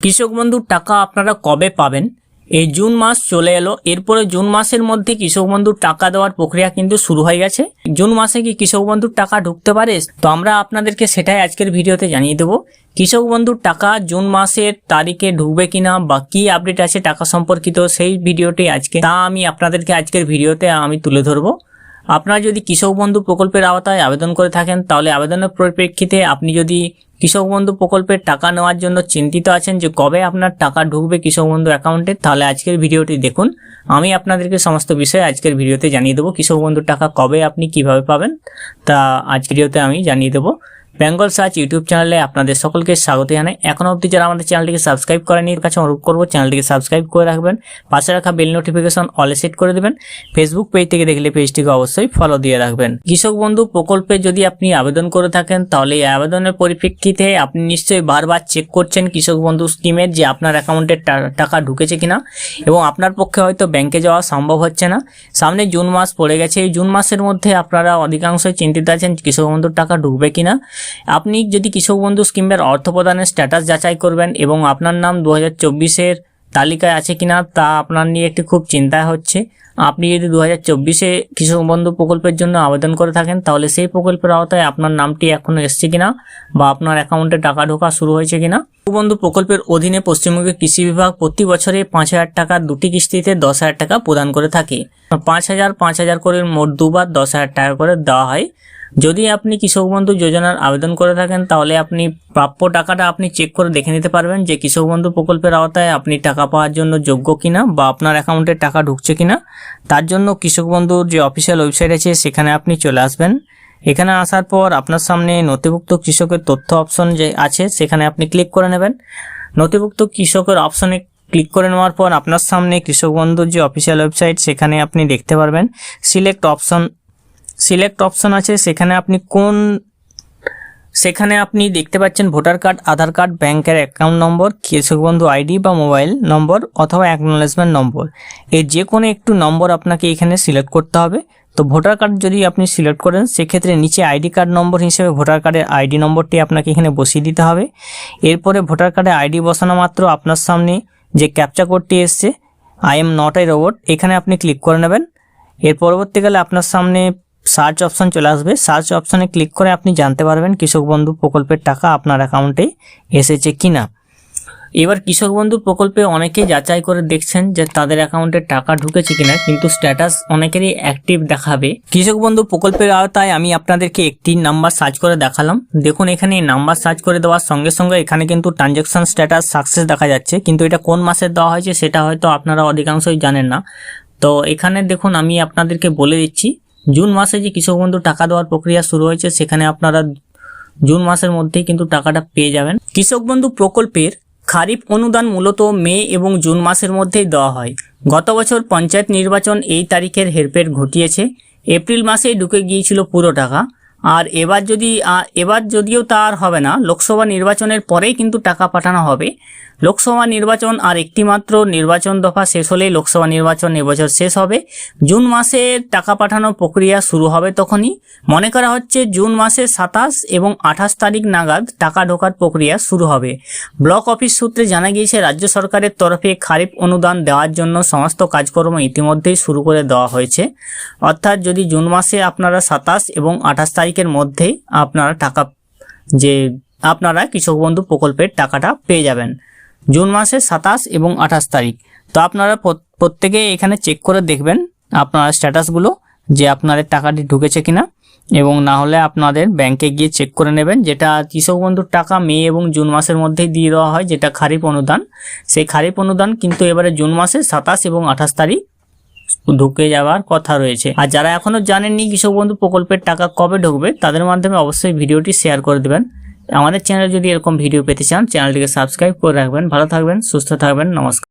কৃষক বন্ধুর টাকা আপনারা কবে পাবেন? এই জুন মাস চলে এলো, এরপরে জুন মাসের মধ্যে কৃষক বন্ধুর টাকা দেওয়ার প্রক্রিয়া কিন্তু শুরু হয়ে গেছে। জুন মাসে কি কৃষক বন্ধুর টাকা ঢুকতে পারে? তো আমরা আপনাদেরকে সেটাই আজকের ভিডিওতে জানিয়ে দেবো। কৃষক বন্ধুর টাকা জুন মাসের তারিখে ঢুকবে কিনা বা কি আপডেট আছে টাকা সম্পর্কিত, সেই ভিডিওটি আমি আপনাদেরকে আজকের ভিডিওতে আমি তুলে ধরবো। আপনারা যদি কৃষক বন্ধু প্রকল্পের আওতায় আবেদন করে থাকেন, তাহলে আবেদনের পরিপ্রেক্ষিতে আপনি যদি কৃষক বন্ধু প্রকল্পের টাকা নেওয়ার জন্য চিন্তিত আছেন যে কবে আপনার টাকা ঢুকবে কৃষক বন্ধু অ্যাকাউন্টে, তাহলে আজকের ভিডিওটি দেখুন। আমি আপনাদেরকে সমস্ত বিষয় আজকের ভিডিওতে জানিয়ে দেবো। কৃষক বন্ধুর টাকা কবে আপনি কিভাবে পাবেন তা আজকের ভিডিওতে আমি জানিয়ে দেবো। বেঙ্গল সার্চ ইউটিউব চ্যানেলে আপনাদের সকলকে স্বাগত জানাই। এখনো অবধি যারা আমাদের চ্যানেলটিকে সাবস্ক্রাইব করেনি, এর কাছে অনুরোধ করবো চ্যানেলটিকে সাবস্ক্রাইব করে রাখবেন, পাশে রাখা বেল নোটিফিকেশন অলে সেট করে দেবেন। ফেসবুক পেজ থেকে দেখলে পেজটিকে অবশ্যই ফলো দিয়ে রাখবেন। কৃষক বন্ধু প্রকল্পে যদি আপনি আবেদন করে থাকেন, তাহলে এই আবেদনের পরিপ্রেক্ষিতে আপনি নিশ্চয়ই বারবার চেক করছেন কৃষক বন্ধু স্কিমের যে আপনার অ্যাকাউন্টে টাকা ঢুকেছে কিনা, এবং আপনার পক্ষে হয়তো ব্যাংকে যাওয়া সম্ভব হচ্ছে না। সামনে জুন মাস পড়ে গেছে, এই জুন মাসের মধ্যে আপনারা অধিকাংশই চিন্তিত আছেন কৃষক বন্ধুর টাকা ঢুকবে কিনা। আপনি যদি কৃষক বন্ধু স্কিমের অর্থ প্রদানের স্ট্যাটাস যাচাই করবেন এবং আপনার নাম 2024-এর তালিকায় আছে কিনা তা আপনার নিয়ে একটি খুব চিন্তা হচ্ছে। আপনি যদি 2024-এ কৃষক বন্ধু প্রকল্পের জন্য আবেদন করে থাকেন, তাহলে সেই প্রকল্পের আওতায় আপনার নামটি এখনো এসছে কিনা বা আপনার অ্যাকাউন্টে টাকা ঢোকা শুরু হয়েছে কিনা। কৃষক বন্ধু প্রকল্পের অধীনে পশ্চিমবঙ্গের কৃষি বিভাগ প্রতি বছরে 5,000 টাকার দুটি কিস্তিতে 10,000 টাকা প্রদান করে থাকে। 5,000 করে মোট দুবার 10,000 টাকা করে দেওয়া হয়। যদি আপনি কৃষক বন্ধু যোজনার আবেদন করে থাকেন, তাহলে আপনি প্রাপ্য টাকাটা আপনি চেক করে দেখে নিতে পারবেন যে কৃষক বন্ধু প্রকল্পের আওতায় আপনি টাকা পাওয়ার জন্য যোগ্য কিনা বা আপনার অ্যাকাউন্টে টাকা ঢুকছে কিনা। তার জন্য কৃষক বন্ধুর যে অফিসিয়াল ওয়েবসাইট আছে সেখানে আপনি চলে আসবেন। এখানে আসার পর আপনার সামনে নথিভুক্ত কৃষকের তথ্য অপশন যে আছে সেখানে আপনি ক্লিক করে নেবেন। নথিভুক্ত কৃষকের অপশনে ক্লিক করে নেওয়ার পর আপনার সামনে কৃষক বন্ধুর যে অফিসিয়াল ওয়েবসাইট সেখানে আপনি দেখতে পারবেন সিলেক্ট অপশন আছে। সেখানে আপনি দেখতে পাচ্ছেন ভোটার কার্ড, আধার কার্ড, ব্যাংকের অ্যাকাউন্ট নম্বর, কৃষক বন্ধু আইডি বা মোবাইল নম্বর অথবা অ্যাকনোলেজমেন্ট নম্বর, এর যে কোনো একটু নম্বর আপনাকে এখানে সিলেক্ট করতে হবে। তো ভোটার কার্ড যদি আপনি সিলেক্ট করেন, সেক্ষেত্রে নিচে আইডি কার্ড নম্বর হিসেবে ভোটার কার্ডের আইডি নম্বরটি আপনাকে এখানে বসিয়ে দিতে হবে। এরপরে ভোটার কার্ডে আইডি বসানো মাত্র আপনার সামনে যে ক্যাপচা কোডটি এসছে I am not a robot, এখানে আপনি ক্লিক করে নেবেন। এর পরবর্তীকালে আপনার সামনে সার্চ অপশন চলে আসবে। সার্চ অপশনে ক্লিক করে আপনি জানতে পারবেন কৃষক বন্ধু প্রকল্পের টাকা আপনার অ্যাকাউন্টে এসেছে কিনা। এবার কৃষক বন্ধু প্রকল্পে অনেকেই যাচাই করে দেখছেন যে তাদের অ্যাকাউন্টে টাকা ঢুকেছে কিনা, কিন্তু স্ট্যাটাস অনেকেরই অ্যাক্টিভ দেখাবে। কৃষক বন্ধু প্রকল্পের আওতায় আমি আপনাদেরকে একটি নাম্বার সার্চ করে দেখালাম। দেখুন এখানে নাম্বার সার্চ করে দেওয়ার সঙ্গে সঙ্গে এখানে কিন্তু ট্রানজ্যাকশন স্ট্যাটাস সাকসেস দেখা যাচ্ছে, কিন্তু এটা কোন মাসে দেওয়া হয়েছে সেটা হয়তো আপনারা অধিকাংশই জানেন না। তো এখানে দেখুন আমি আপনাদেরকে বলে দিচ্ছি, জুন মাসে যে কৃষক বন্ধু টাকা দেওয়ার প্রক্রিয়া শুরু হয়েছে, সেখানে আপনারা জুন মাসের মধ্যেই কিন্তু টাকাটা পেয়ে যাবেন। কৃষক বন্ধু প্রকল্পের খারিফ অনুদান মূলত মে এবং জুন মাসের মধ্যেই দেওয়া হয়। গত বছর পঞ্চায়েত নির্বাচন এই তারিখের হেরফের ঘটিয়েছে। এপ্রিল মাসেই ঢুকে গিয়েছিল পুরো টাকা। আর এবার যদিও তা আর হবে না, লোকসভা নির্বাচনের পরেই কিন্তু টাকা পাঠানো হবে। লোকসভা নির্বাচন আর একটি মাত্র নির্বাচন দফা শেষ হলেই লোকসভা নির্বাচন এবছর শেষ হবে। জুন মাসে টাকা পাঠানোর প্রক্রিয়া শুরু হবে তখনই। মনে করা হচ্ছে জুন মাসের 27 এবং 28 তারিখ নাগাদ টাকা ঢোকার প্রক্রিয়া শুরু হবে। ব্লক অফিস সূত্রে জানা গিয়েছে রাজ্য সরকারের তরফে খারিফ অনুদান দেওয়ার জন্য সমস্ত কাজকর্ম ইতিমধ্যেই শুরু করে দেওয়া হয়েছে। অর্থাৎ যদি জুন মাসে আপনারা 27 এবং 28 তারিখের মধ্যেই আপনারা কৃষক বন্ধু প্রকল্পের টাকাটা পেয়ে যাবেন। জুন মাসে 27 এবং 28 তারিখ। তো আপনারা প্রত্যেকে এখানে চেক করে দেখবেন আপনার স্ট্যাটাসগুলো যে আপনাদের টাকাটি ঢুকেছে কিনা, এবং না হলে আপনাদের ব্যাংকে গিয়ে চেক করে নেবেন। যেটা কৃষক বন্ধুর টাকা মে এবং জুন মাসের মধ্যেই দিয়ে দেওয়া হয়, যেটা খারিফ অনুদান, সেই খারিফ অনুদান কিন্তু এবারে জুন মাসে 27 এবং 28 তারিখ ঢুকে যাওয়ার কথা রয়েছে। আর যারা এখনো জানেননি কৃষক বন্ধু প্রকল্পের টাকা কবে ঢুকবে, তাদের মাধ্যমে অবশ্যই ভিডিওটি শেয়ার করে দেবেন। আমাদের চ্যানেলে যদি এরকম ভিডিও পেতে চান, চ্যানেলটিকে সাবস্ক্রাইব করে রাখবেন। ভালো থাকবেন, সুস্থ থাকবেন, নমস্কার।